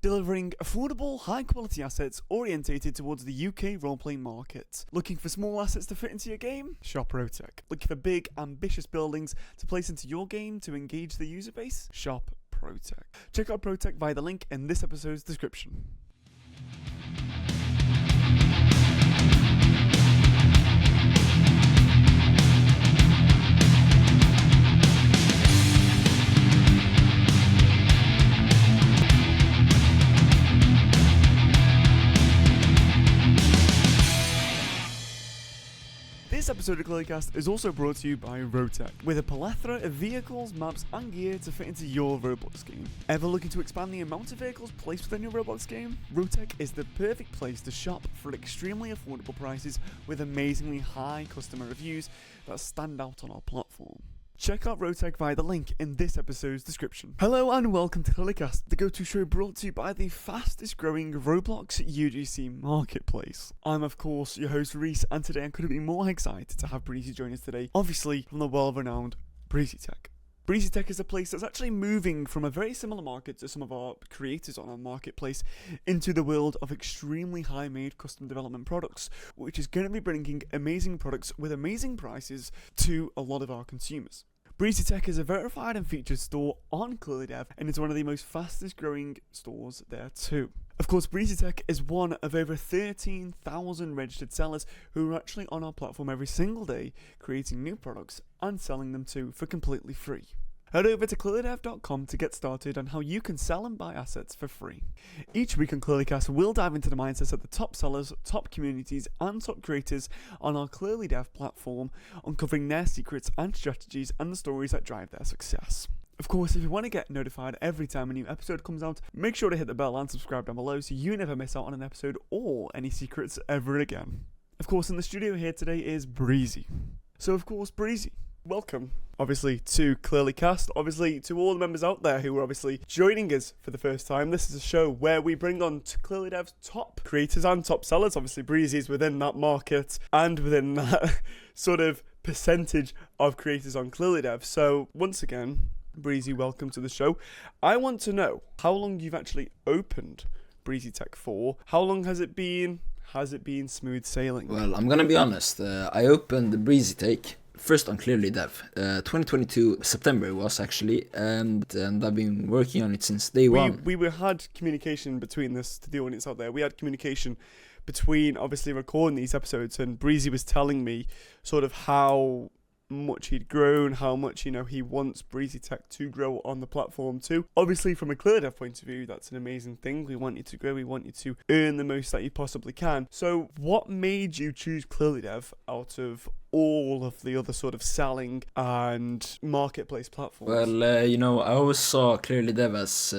delivering affordable, high-quality assets orientated towards the UK roleplay market. Looking for small assets to fit into your game? Shop ProTech. Looking for big, ambitious buildings to place into your game to engage the user base? Shop ProTech. Check out ProTech via the link in this episode's description. This episode of Clearlycast is also brought to you by RoTech, with a plethora of vehicles, maps and gear to fit into your Roblox game. Ever looking to expand the amount of vehicles placed within your Roblox game? RoTech is the perfect place to shop for extremely affordable prices with amazingly high customer reviews that stand out on our platform. Check out RoTech via the link in this episode's description. Hello and welcome to Clearlycast, the go-to show brought to you by the fastest growing Roblox UGC marketplace. I'm of course your host Reese, and today I couldn't be more excited to have Breezy join us today, obviously from the well-renowned Breezy Tech. Breezy Tech is a place that's actually moving from a very similar market to some of our creators on our marketplace into the world of extremely high-made custom development products, which is going to be bringing amazing products with amazing prices to a lot of our consumers. Breezy Tech is a verified and featured store on ClearlyDev, and it's one of the most fastest growing stores there too. Of course, Breezy Tech is one of over 13,000 registered sellers who are actually on our platform every single day, creating new products and selling them too for completely free. Head over to clearlydev.com to get started on how you can sell and buy assets for free. Each week on Clearlycast, we'll dive into the mindsets of the top sellers, top communities, and top creators on our ClearlyDev platform, uncovering their secrets and strategies and the stories that drive their success. Of course, if you want to get notified every time a new episode comes out, make sure to hit the bell and subscribe down below so you never miss out on an episode or any secrets ever again. Of course, in the studio here today is Breezy. So of course, Breezy, welcome, obviously, to Clearlycast, obviously to all the members out there who are obviously joining us for the first time. This is a show where we bring on ClearlyDev's top creators and top sellers. Obviously, Breezy is within that market and within that sort of percentage of creators on ClearlyDev. So once again, Breezy, welcome to the show. I want to know how long you've actually opened Breezy Tech for. How long has it been? Has it been smooth sailing? Well, I'm gonna be honest. I opened the Breezy Tech first on ClearlyDev, 2022 September it was actually, and I've been working on it since day one. We had communication between this, to the audience out there. We had communication between obviously recording these episodes, and Breezy was telling me sort of how much he'd grown, how much, he wants Breezy Tech to grow on the platform too. Obviously, from a ClearDev point of view, that's an amazing thing. We want you to grow, we want you to earn the most that you possibly can. So what made you choose ClearlyDev out of all of the other sort of selling and marketplace platforms? Well, I always saw ClearlyDev as,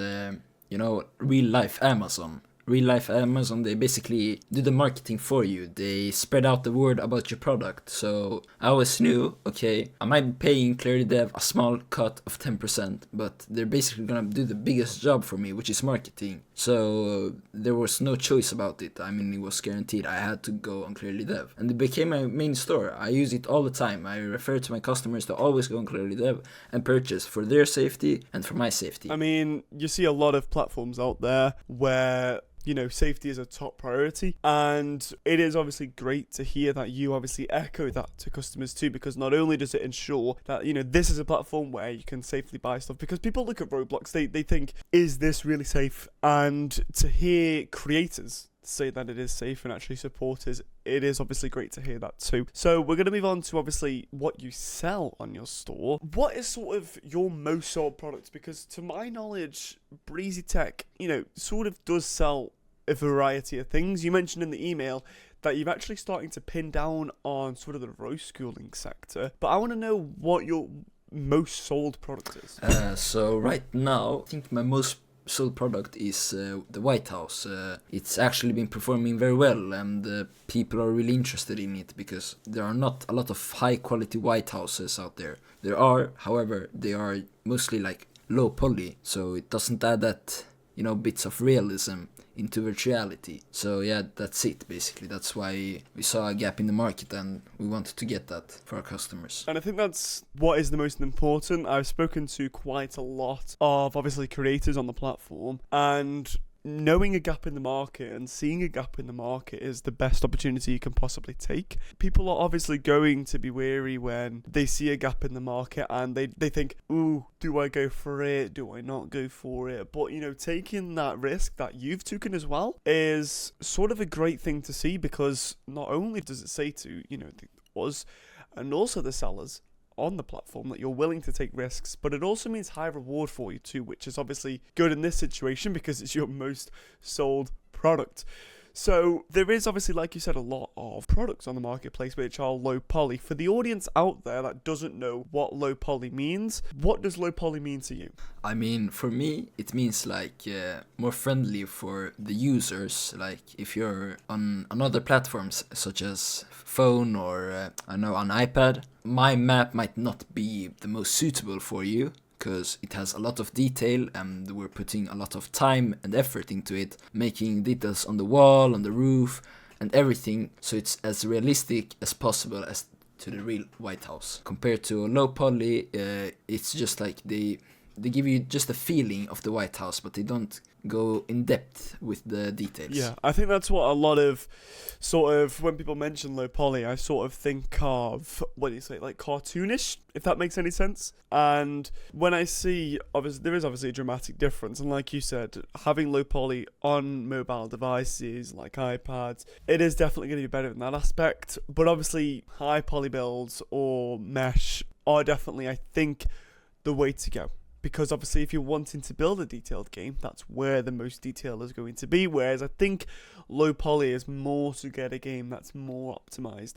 real life Amazon. Real life Amazon, they basically do the marketing for you. They spread out the word about your product. So I always knew, okay, I might be paying ClearlyDev a small cut of 10%, but they're basically gonna do the biggest job for me, which is marketing. So there was no choice about it. I mean, it was guaranteed. I had to go on ClearlyDev. And it became my main store. I use it all the time. I refer to my customers to always go on ClearlyDev and purchase for their safety and for my safety. I mean, you see a lot of platforms out there where safety is a top priority, and it is obviously great to hear that you obviously echo that to customers too, because not only does it ensure that this is a platform where you can safely buy stuff, because people look at Roblox, they think, is this really safe? And to hear creators say that it is safe and actually support it is obviously great to hear that too. So we're going to move on to obviously what you sell on your store. What is sort of your most sold products? Because to my knowledge, Breezy Tech, sort of does sell a variety of things. You mentioned in the email that you're actually starting to pin down on sort of the roast schooling sector, but I want to know what your most sold product is. So right now, I think my most sold product is the White House. It's actually been performing very well, and people are really interested in it because there are not a lot of high quality White Houses out there. There are, however, they are mostly like low poly, so it doesn't add that bits of realism into virtuality. So yeah, that's it basically. That's why we saw a gap in the market and we wanted to get that for our customers. And I think that's what is the most important. I've spoken to quite a lot of obviously creators on the platform, and knowing a gap in the market and seeing a gap in the market is the best opportunity you can possibly take. People are obviously going to be wary when they see a gap in the market and they think, ooh, do I go for it? Do I not go for it? But, taking that risk that you've taken as well is sort of a great thing to see, because not only does it say to, us and also the sellers on the platform that you're willing to take risks, but it also means high reward for you too, which is obviously good in this situation because it's your most sold product. So there is obviously, like you said, a lot of products on the marketplace which are low poly. For the audience out there that doesn't know what low poly means, what does low poly mean to you? I mean, for me, it means more friendly for the users. Like if you're on other platforms such as phone or on iPad, my map might not be the most suitable for you, because it has a lot of detail and we're putting a lot of time and effort into it, making details on the wall, on the roof, and everything, so it's as realistic as possible as to the real White House. Compared to low poly, it's just like they give you just a feeling of the White House, but they don't go in depth with the details. Yeah, I think that's what a lot of when people mention low poly, I sort of think of, like cartoonish, if that makes any sense. And when I see, obviously, there is obviously a dramatic difference. And like you said, having low poly on mobile devices like iPads, it is definitely going to be better in that aspect. But obviously, high poly builds or mesh are definitely, I think, the way to go. Because obviously if you're wanting to build a detailed game, that's where the most detail is going to be. Whereas I think low poly is more to get a game that's more optimized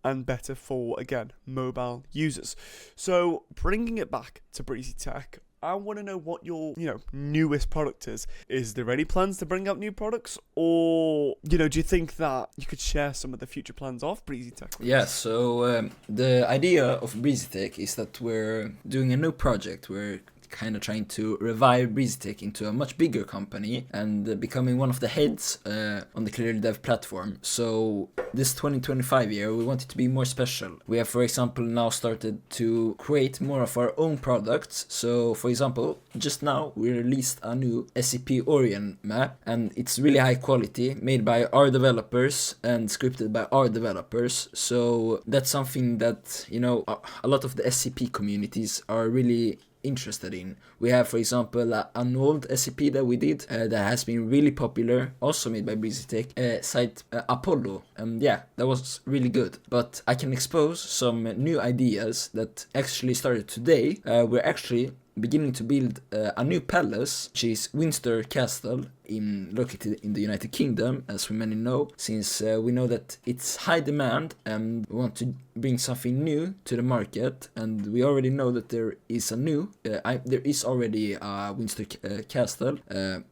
and better for, again, mobile users. So bringing it back to Breezy Tech, I want to know what your, newest product is. Is there any plans to bring out new products? Or, do you think that you could share some of the future plans of Breezy Tech? Yeah, so the idea of Breezy Tech is that we're doing a new project. We're kind of trying to revive Breezy Tech into a much bigger company and becoming one of the heads on the Clearly Dev platform. So this 2025 year, we want it to be more special. We have, for example, now started to create more of our own products. So, for example, just now we released a new SCP Orion map, and it's really high quality, made by our developers and scripted by our developers. So that's something that, a lot of the SCP communities are really interested in. We have, for example, an old SCP that we did that has been really popular, also made by Breezy Tech, site Apollo, and that was really good. But I can expose some new ideas that actually started today. We're actually beginning to build a new palace, which is Windsor Castle, located in the United Kingdom, as we many know, since we know that it's high demand and we want to bring something new to the market. And we already know that there is already a Windsor Castle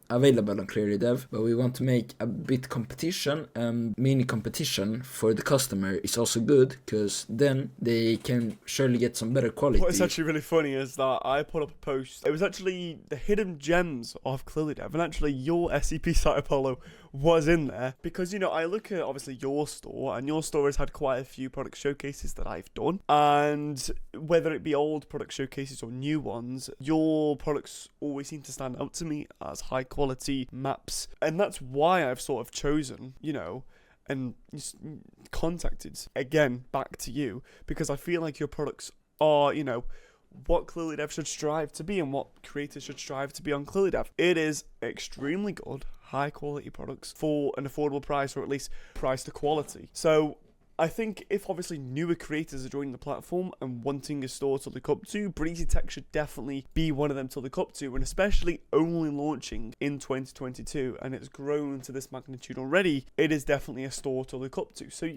available on Clearly Dev, but we want to make a bit competition, and mini competition for the customer is also good, because then they can surely get some better quality. What's actually really funny is that I put up a post. It was actually the hidden gems of Clearly Dev, and actually your SCP site Apollo was in there, because I look at obviously your store, and your store has had quite a few product showcases that I've done, and whether it be old product showcases or new ones, your products always seem to stand out to me as high quality maps, and that's why I've sort of chosen, and contacted again back to you, because I feel like your products are, what Clearly Dev should strive to be and what creators should strive to be on Clearly Dev. It is extremely good, high quality products for an affordable price, or at least price to quality. So I think if obviously newer creators are joining the platform and wanting a store to look up to, Breezy Tech should definitely be one of them to look up to, and especially only launching in 2022 and it's grown to this magnitude already, it is definitely a store to look up to. So,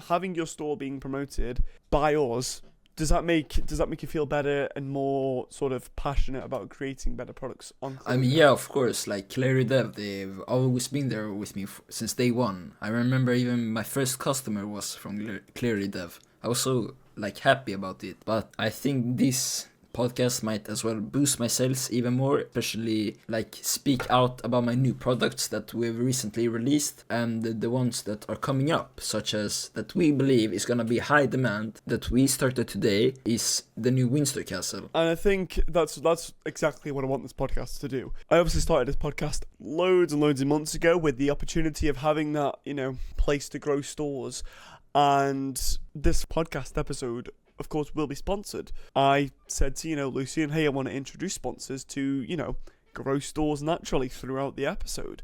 having your store being promoted by us, does that make you feel better and more sort of passionate about creating better products on Clearly? I mean, yeah, of course. Like Clearly Dev, they've always been there with me since day one. I remember even my first customer was from Clearly Dev. I was so happy about it. But I think this podcast might as well boost my sales even more, especially like speak out about my new products that we've recently released and the ones that are coming up, such as that we believe is gonna be high demand that we started today is the new Windsor Castle. And I think that's exactly what I want this podcast to do. I obviously started this podcast loads and loads of months ago with the opportunity of having that, place to grow stores. And this podcast episode, of course, will be sponsored. I said to, Lucian, hey, I want to introduce sponsors to, grow stores naturally throughout the episode.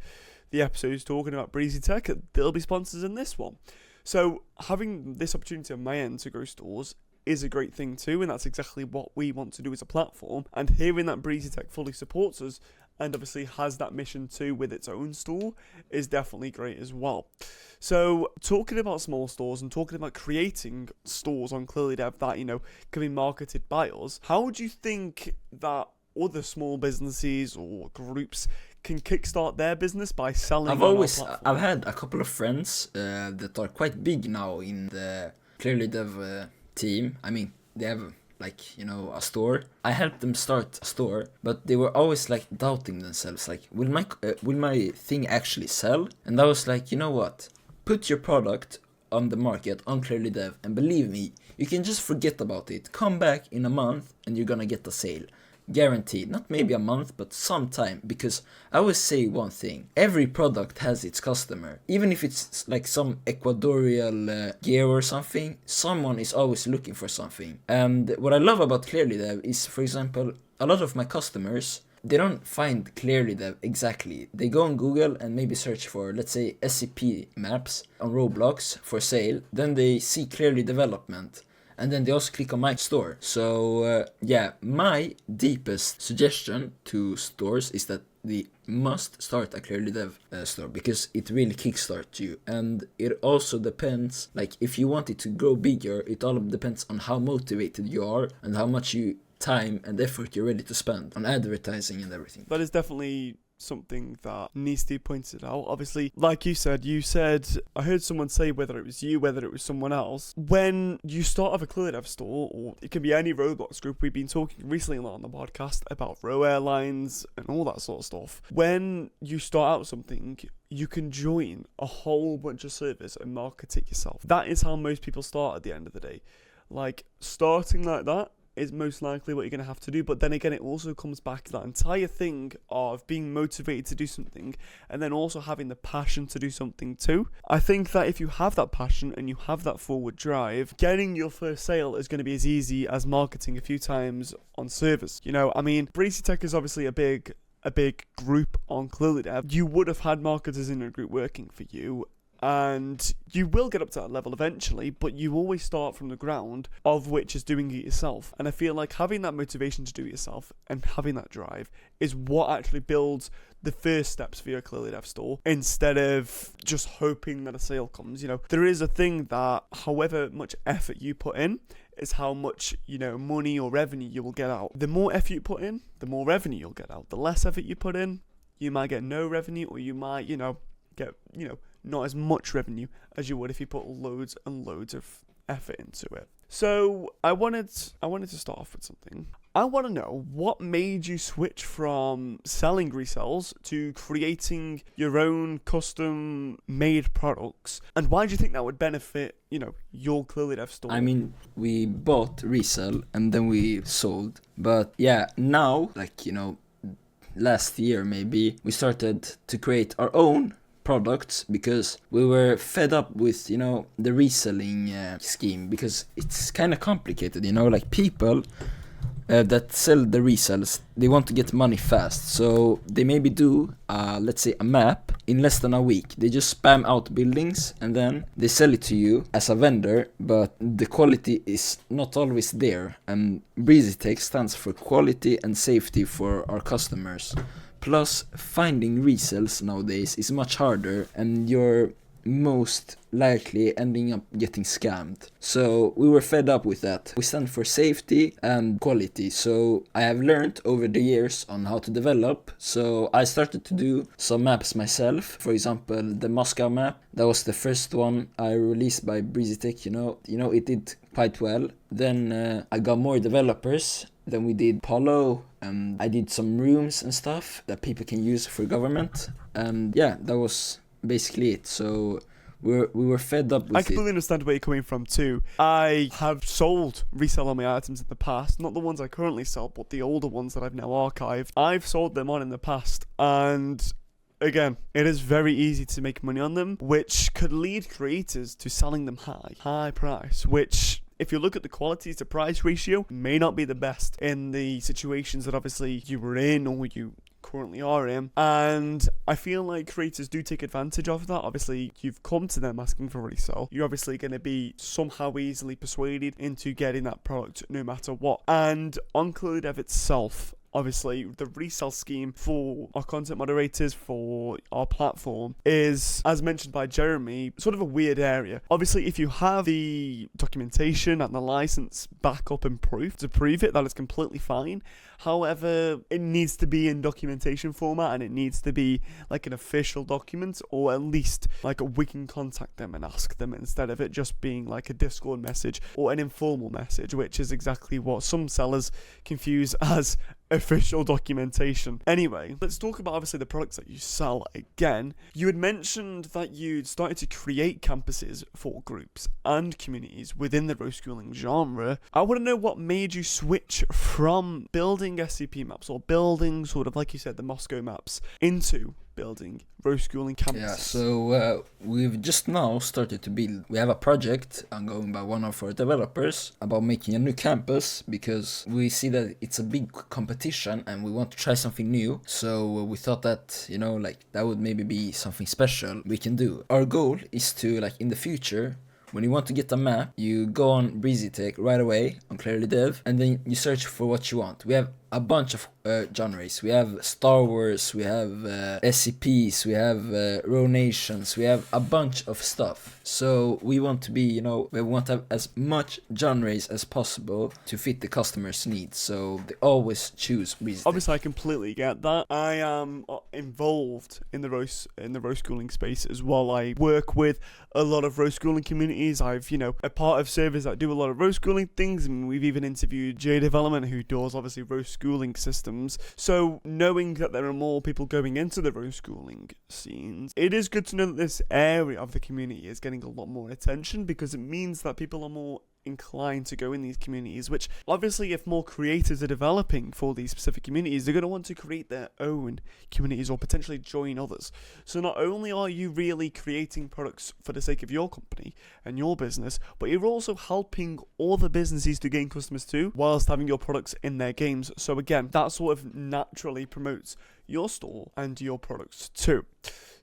The episode is talking about Breezy Tech. There'll be sponsors in this one. So having this opportunity on my end to grow stores is a great thing too, and that's exactly what we want to do as a platform. And hearing that Breezy Tech fully supports us and obviously has that mission too with its own store is definitely great as well. So talking about small stores and talking about creating stores on Clearly Dev that, can be marketed by us, how do you think that other small businesses or groups can kickstart their business by selling on our platform? I've had a couple of friends that are quite big now in the Clearly Dev team. I mean, they have a store. I helped them start a store, but they were always doubting themselves, will my thing actually sell? And I was like, you know what, put your product on the market on Clearly Dev, and believe me, you can just forget about it. Come back in a month and you're gonna get a sale. Guaranteed. Not maybe a month, but sometime. Because I always say one thing, every product has its customer. Even if it's some Ecuadorial gear or something, someone is always looking for something. And what I love about Clearly Dev is, for example, a lot of my customers, they don't find Clearly Dev exactly. They go on Google and maybe search for, let's say, SCP maps on Roblox for sale. Then they see Clearly Development. And then they also click on my store. So my deepest suggestion to stores is that they must start a Clearly Dev store, because it really kickstarts you. And it also depends, if you want it to grow bigger, it all depends on how motivated you are and how much time and effort you're ready to spend on advertising and everything. That is definitely something that needs to be pointed out. Obviously, like you said, I heard someone say, whether it was you, whether it was someone else, when you start up a Clearly Dev store, or it can be any Roblox group, we've been talking recently a lot on the podcast about Row Airlines and all that sort of stuff. When you start out something, you can join a whole bunch of servers and market it yourself. That is how most people start at the end of the day. Starting like that is most likely what you're going to have to do. But then again, it also comes back to that entire thing of being motivated to do something and then also having the passion to do something too. I think that if you have that passion and you have that forward drive, getting your first sale is going to be as easy as marketing a few times on servers. Breezy Tech is obviously a big group on Clearly Dev. You would have had marketers in a group working for you, and you will get up to that level eventually, but you always start from the ground, of which is doing it yourself. And I feel like having that motivation to do it yourself and having that drive is what actually builds the first steps for your Clearly Dev store, instead of just hoping that a sale comes. There is a thing that however much effort you put in is how much, money or revenue you will get out. The more effort you put in, the more revenue you'll get out. The less effort you put in, you might get no revenue, or you might, get, not as much revenue as you would if you put loads and loads of effort into it. So I wanted to start off with something. I want to know what made you switch from selling resells to creating your own custom made products, and why do you think that would benefit, your Clearly Dev store? I mean, we bought resell and then we sold, but now, last year maybe, we started to create our own products because we were fed up with the reselling scheme, because it's kind of complicated. People that sell the resells, they want to get money fast, so they maybe do let's say a map in less than a week. They just spam out buildings and then they sell it to you as a vendor, but the quality is not always there. And Breezy Tech stands for quality and safety for our customers. Plus, finding resales nowadays is much harder, and you're most likely ending up getting scammed. So we were fed up with that. We stand for safety and quality. So I have learned over the years on how to develop. So I started to do some maps myself. For example, the Moscow map. That was the first one I released by Breezy Tech. It did quite well. Then I got more developers. Then we did Polo, and I did some rooms and stuff that people can use for government. And yeah, that was basically it. So we were fed up with I completely understand where you're coming from too. I have sold resell on my items in the past, not the ones I currently sell, but the older ones that I've now archived. I've sold them on in the past, and again, it is very easy to make money on them, which could lead creators to selling them high price, which, if you look at the quality to price ratio, may not be the best in the situations that obviously you were in or you currently are in. And I feel like creators do take advantage of that. Obviously, you've come to them asking for resale. You're obviously going to be somehow easily persuaded into getting that product no matter what. And on ClearlyDev itself, obviously, the resale scheme for our content moderators, for our platform, is, as mentioned by Jeremy, sort of a weird area. Obviously, if you have the documentation and the license backup and proof to prove it, that is completely fine. However, it needs to be in documentation format, and it needs to be like an official document, or at least like we can contact them and ask them, instead of it just being like a Discord message or an informal message, which is exactly what some sellers confuse as official documentation. Anyway, let's talk about obviously the products that you sell again. You had mentioned that you'd started to create campuses for groups and communities within the roast schooling genre. I want to know what made you switch from building SCP maps, or building sort of, like you said, the Moscow maps, into building roast schooling campuses. Yeah, so we've just now started to build. We have a project ongoing by one of our developers about making a new campus, because we see that it's a big competition and we want to try something new. So we thought that, you know, like that would maybe be something special we can do. Our goal is to, like, in the future, when you want to get a map, you go on Breezy Tech right away on ClearlyDev, and then you search for what you want. We have a bunch of genres. We have Star Wars, we have SCPs, we have Row Nations, we have a bunch of stuff. So we want to be, you know, we want to have as much genres as possible to fit the customer's needs. So they always choose Breezy Tech. Obviously, I completely get that. I am involved in the roast schooling space as well. I work with a lot of roast schooling communities. I've, you know, a part of servers that do a lot of roast schooling things, and we've even interviewed J Development, who does obviously roast schooling systems. So knowing that there are more people going into the roast schooling scenes, it is good to know that this area of the community is getting a lot more attention, because it means that people are more inclined to go in these communities, which obviously, if more creators are developing for these specific communities, they're going to want to create their own communities or potentially join others. So not only are you really creating products for the sake of your company and your business, but you're also helping other businesses to gain customers too, whilst having your products in their games. So again, that sort of naturally promotes your store and your products too.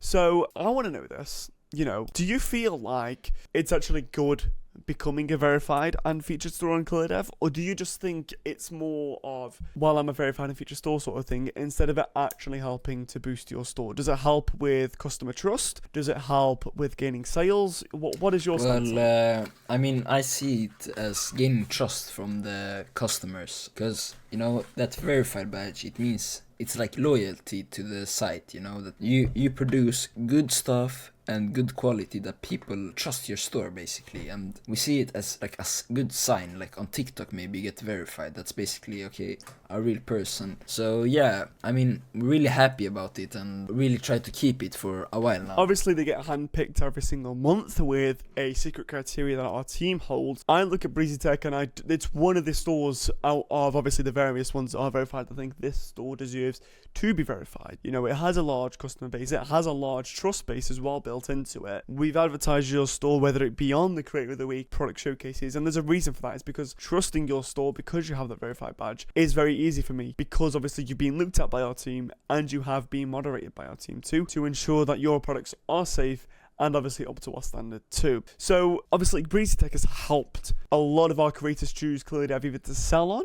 So I want to know this, you know, do you feel like it's actually good becoming a verified and featured store on ClearlyDev, or do you just think it's more of, well, I'm a verified and featured store sort of thing, instead of it actually helping to boost your store? Does it help with customer trust? Does it help with gaining sales? What is your stance? Well, I mean, I see it as gaining trust from the customers, because, you know, that verified badge, it means it's like loyalty to the site, you know, that you produce good stuff and good quality, that people trust your store basically. And we see it as like a good sign, like on TikTok maybe you get verified, that's basically, okay, a real person. So yeah, I mean, we're really happy about it and really try to keep it for a while now. Obviously they get handpicked every single month with a secret criteria that our team holds. I look at Breezy Tech and it's one of the stores out of obviously the various ones that are verified. I think this store deserves to be verified. You know, it has a large customer base, it has a large trust base as well built into it. We've advertised your store, whether it be on the Creator of the Week product showcases, and there's a reason for that. It's because trusting your store, because you have that verified badge, is very easy for me, because obviously you've been looked at by our team and you have been moderated by our team too, to ensure that your products are safe and obviously up to our standard too. So obviously Breezy Tech has helped a lot of our creators choose ClearlyDev either to sell on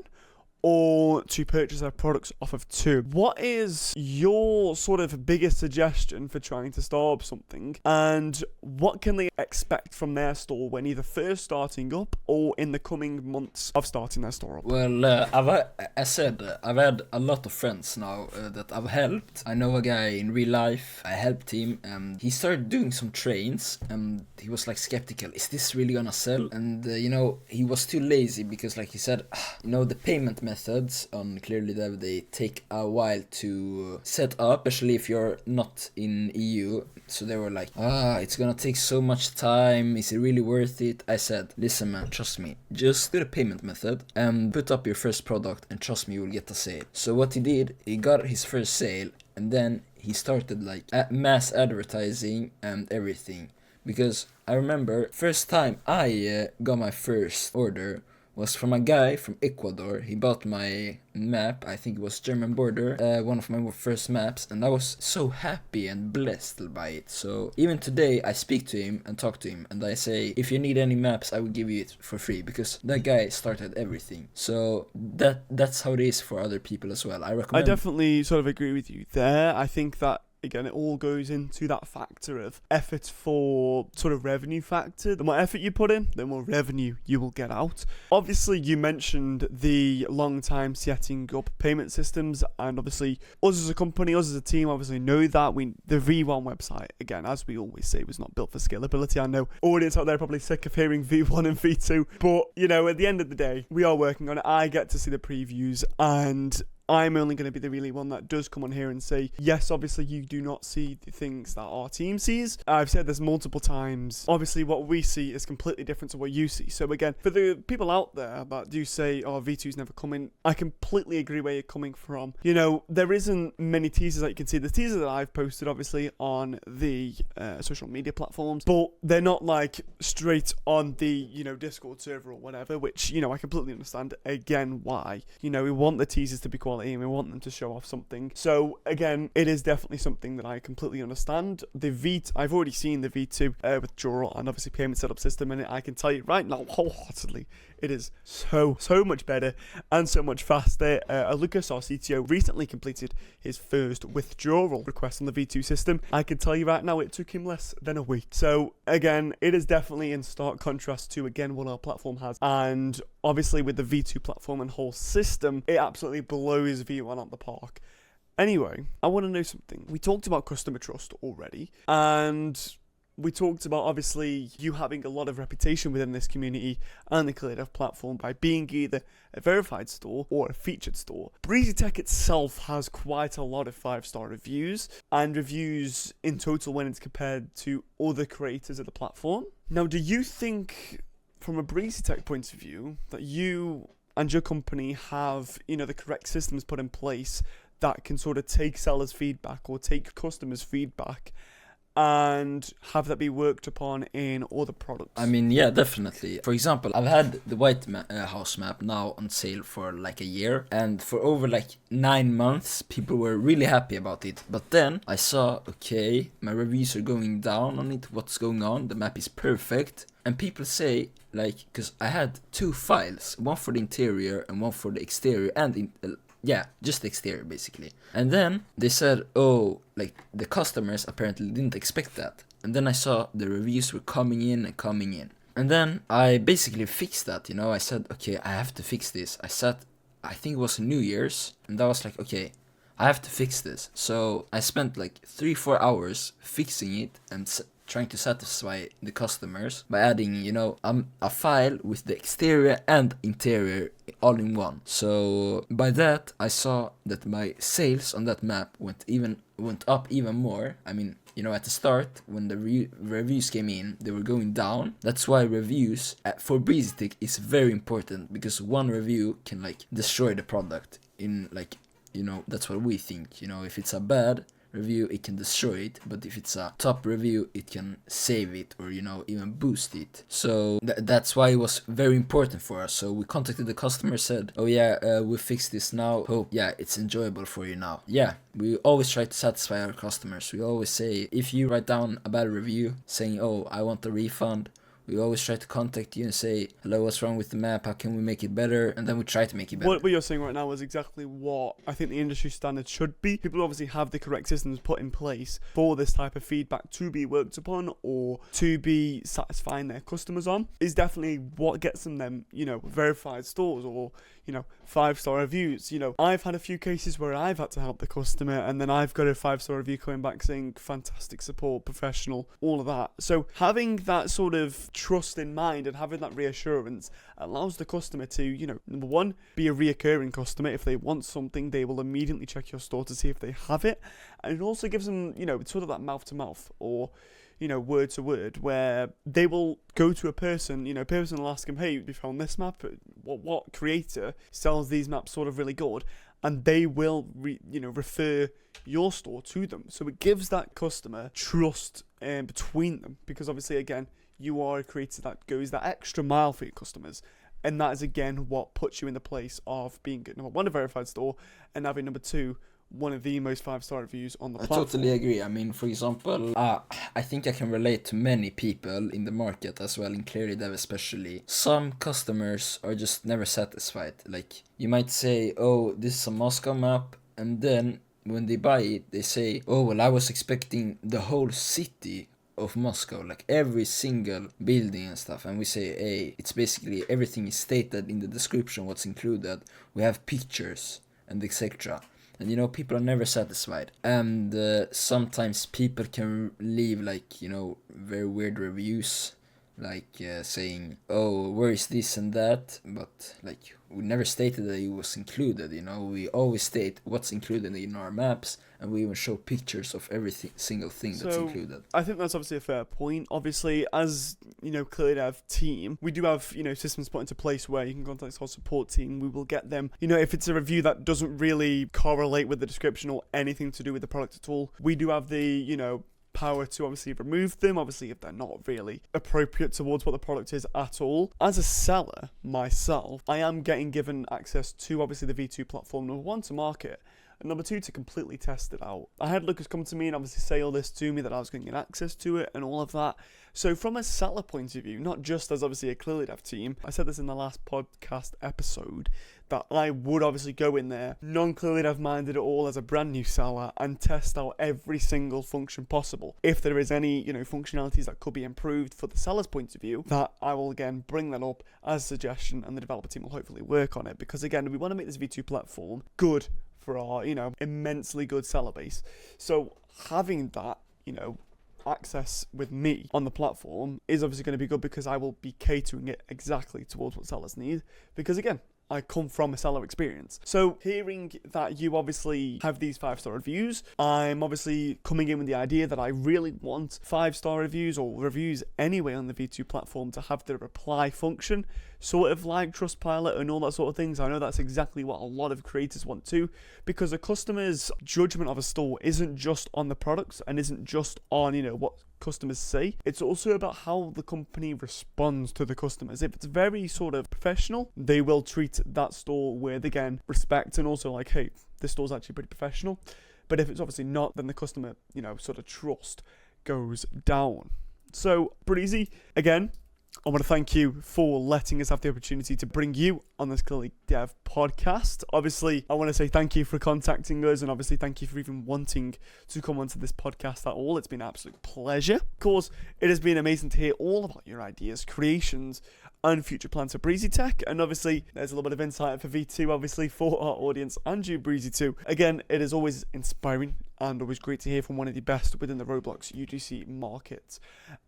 or to purchase their products off of too. What is your sort of biggest suggestion for trying to start up something, and what can they expect from their store when either first starting up or in the coming months of starting their store up? Well, I've had a lot of friends now that I've helped. I know a guy in real life, I helped him, and he started doing some trains, and he was like skeptical, is this really gonna sell? And you know, he was too lazy, because like he said, you know, the payment methods on Clearly Dev, they take a while to set up, especially if you're not in EU. So they were like, it's gonna take so much time, is it really worth it? I said, listen man, trust me, just do the payment method and put up your first product and trust me, you will get a sale. So what he did, he got his first sale and then he started like mass advertising and everything. Because I remember first time I got my first order was from a guy from Ecuador. He bought my map, I think it was German border, one of my first maps, and I was so happy and blessed by it. So even today I speak to him and talk to him and I say, if you need any maps, I will give you it for free, because that guy started everything. So that's how it is for other people as well. I recommend. I definitely sort of agree with you there. I think that again, it all goes into that factor of effort for sort of revenue factor. The more effort you put in, the more revenue you will get out. Obviously, you mentioned the long time setting up payment systems, and obviously us as a company, us as a team, obviously know that. The V1 website, again, as we always say, was not built for scalability. I know audience out there are probably sick of hearing V1 and V2, but, you know, at the end of the day, we are working on it. I get to see the previews, and I'm only going to be the really one that does come on here and say, yes, obviously you do not see the things that our team sees. I've said this multiple times. Obviously what we see is completely different to what you see. So again, for the people out there that do say, oh, V2's never coming, I completely agree where you're coming from. You know, there isn't many teasers that you can see. The teasers that I've posted, obviously, on the social media platforms, but they're not like straight on the, you know, Discord server or whatever, which, you know, I completely understand, again, why. You know, we want the teasers to be quality and we want them to show off something. So again, it is definitely something that I completely understand. I've already seen the V2 withdrawal and obviously payment setup system, and I can tell you right now, wholeheartedly, it is so much better and so much faster. Lucas, our CTO, recently completed his first withdrawal request on the V2 system. I can tell you right now, it took him less than a week. So again, it is definitely in stark contrast to, again, what our platform has. And obviously with the V2 platform and whole system, it absolutely blows V1 out the park. Anyway, I want to know something. We talked about customer trust already, and we talked about, obviously, you having a lot of reputation within this community and the Clearly Dev platform by being either a verified store or a featured store. Breezy Tech itself has quite a lot of 5-star reviews, and reviews in total when it's compared to other creators of the platform. Now, do you think, from a Breezy Tech point of view, that you and your company have, you know, the correct systems put in place that can sort of take sellers' feedback or take customers' feedback and have that be worked upon in other products? I mean, yeah, definitely. For example, I've had the White House map now on sale for like a year, and for over like 9 months, people were really happy about it. But then I saw, okay, my reviews are going down on it, what's going on, the map is perfect. And people say, like, because I had 2 files, one for the interior and one for the exterior, and just the exterior basically. And then they said, oh, like the customers apparently didn't expect that. And then I saw the reviews were coming in. And then I basically fixed that, you know. I said, okay, I have to fix this. I think it was New Year's, and I was like, okay, I have to fix this. So I spent like 3-4 hours fixing it and trying to satisfy the customers by adding, you know, a file with the exterior and interior all in one. So by that, I saw that my sales on that map went up even more. I mean, you know, at the start, when the reviews came in, they were going down. That's why reviews for Breezy Tech is very important, because one review can like destroy the product. In like, you know, that's what we think. You know, if it's a bad review, it can destroy it, but if it's a top review, it can save it, or, you know, even boost it. So that's why it was very important for us. So we contacted the customer, said, oh yeah, we fixed this now, hope it's enjoyable for you now. Yeah, we always try to satisfy our customers. We always say, if you write down a bad review saying, oh, I want a refund, we always try to contact you and say, hello, what's wrong with the map? How can we make it better? And then we try to make it better. What you're saying right now is exactly what I think the industry standard should be. People obviously have the correct systems put in place for this type of feedback to be worked upon or to be satisfying their customers on. Is definitely what gets them, you know, verified stores or, you know, 5-star reviews. You know, I've had a few cases where I've had to help the customer and then I've got a 5-star review coming back saying fantastic support, professional, all of that. So having that sort of trust in mind and having that reassurance allows the customer to, you know, number one, be a reoccurring customer. If they want something, they will immediately check your store to see if they have it. And it also gives them, you know, it's sort of that mouth to mouth or, you know, word to word, where they will go to a person, you know, a person will ask them, hey, we found this map, what creator sells these maps sort of really good? And they will, refer your store to them. So it gives that customer trust between them, because obviously, again, you are a creator that goes that extra mile for your customers. And that is, again, what puts you in the place of being, number one, a verified store, and having, number two, one of the most 5-star reviews on the platform. I totally agree. I mean, for example, I think I can relate to many people in the market as well, in Clearly Dev especially. Some customers are just never satisfied. Like, you might say, oh, this is a Moscow map, and then when they buy it, they say, oh, well, I was expecting the whole city of Moscow, like every single building and stuff, and we say, hey, it's basically everything is stated in the description what's included. We have pictures and etc. And, you know, people are never satisfied. And sometimes people can leave, like, you know, very weird reviews. Like saying, oh, where is this and that? But, like, we never stated that it was included, you know. We always state what's included in our maps. And we even show pictures of every single thing that's included. I think that's obviously a fair point. Obviously, as, you know, Clearly Dev team, we do have, you know, systems put into place where you can contact our support team. We will get them, you know, if it's a review that doesn't really correlate with the description or anything to do with the product at all, we do have the, you know, power to obviously remove them, obviously if they're not really appropriate towards what the product is at all. As a seller myself, I am getting given access to obviously the V2 platform, number one, to market, and number two, to completely test it out. I had Lucas come to me and obviously say all this to me, that I was going to get access to it and all of that. So from a seller point of view, not just as obviously a Clearly Dev team, I said this in the last podcast episode, that I would obviously go in there, non-Clearly Dev minded at all, as a brand new seller, and test out every single function possible. If there is any, you know, functionalities that could be improved for the seller's point of view, that I will again bring that up as a suggestion, and the developer team will hopefully work on it. Because again, we want to make this V2 platform good for our, you know, immensely good seller base. So having that, you know, access with me on the platform is obviously going to be good, because I will be catering it exactly towards what sellers need. Because again, I come from a seller experience. So hearing that you obviously have these 5-star reviews, I'm obviously coming in with the idea that I really want 5-star reviews, or reviews anyway, on the V2 platform to have the reply function, sort of like Trustpilot and all that sort of things. I know that's exactly what a lot of creators want too, because a customer's judgment of a store isn't just on the products and isn't just on, you know, what customers say. It's also about how the company responds to the customers. If it's very sort of professional, they will treat that store with, again, respect, and also like, hey, this store's actually pretty professional. But if it's obviously not, then the customer, you know, sort of trust goes down. So, Breezy, again, I want to thank you for letting us have the opportunity to bring you on this Clearly Dev podcast. Obviously, I want to say thank you for contacting us, and obviously thank you for even wanting to come onto this podcast at all. It's been an absolute pleasure. Of course, it has been amazing to hear all about your ideas, creations, and future plans for Breezy Tech. And obviously, there's a little bit of insight for V2, obviously, for our audience, and you, Breezy, too. Again, it is always inspiring and always great to hear from one of the best within the Roblox UGC market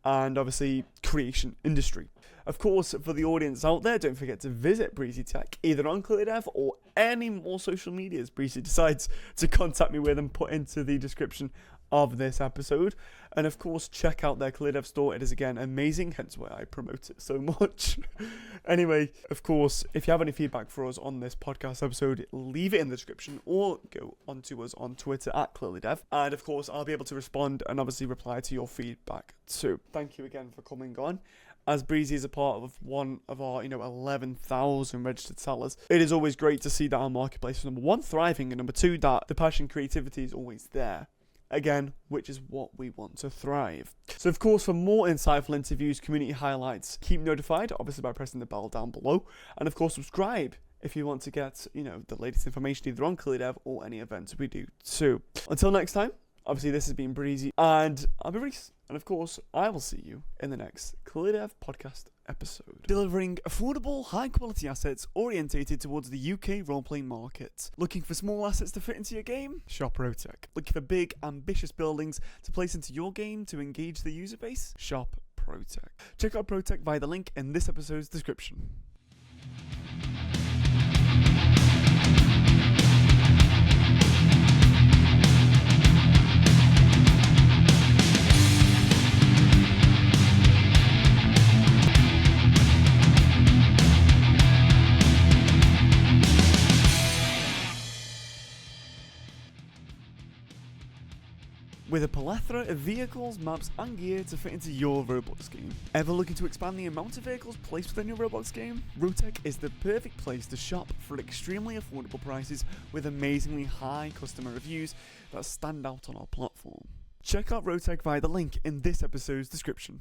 and obviously creation industry. Of course, for the audience out there, don't forget to visit Breezy Tech either on Clearly Dev or any more social medias Breezy decides to contact me with and put into the description of this episode. And of course, check out their Clearly Dev store. It is again amazing, hence why I promote it so much. Anyway, of course, if you have any feedback for us on this podcast episode, leave it in the description or go onto us on Twitter at Clearly Dev. And of course, I'll be able to respond and obviously reply to your feedback too. Thank you again for coming on. As Breezy is a part of one of our, 11,000 registered sellers, it is always great to see that our marketplace is, number one, thriving, and number two, that the passion, creativity is always there. Again, which is what we want to thrive. So, of course, for more insightful interviews, community highlights, keep notified, obviously by pressing the bell down below. And, of course, subscribe if you want to get, the latest information either on Clearly Dev or any events we do too. Until next time, obviously, this has been Breezy, and I'll be Reese. And, of course, I will see you in the next Clearly Dev podcast episode. Delivering affordable, high-quality assets orientated towards the UK role-playing market. Looking for small assets to fit into your game? Shop RoTech. Looking for big, ambitious buildings to place into your game to engage the user base? Shop ProTech. Check out ProTech via the link in this episode's description. With a plethora of vehicles, maps and gear to fit into your Roblox game. Ever looking to expand the amount of vehicles placed within your Roblox game? RoTech is the perfect place to shop for extremely affordable prices with amazingly high customer reviews that stand out on our platform. Check out RoTech via the link in this episode's description.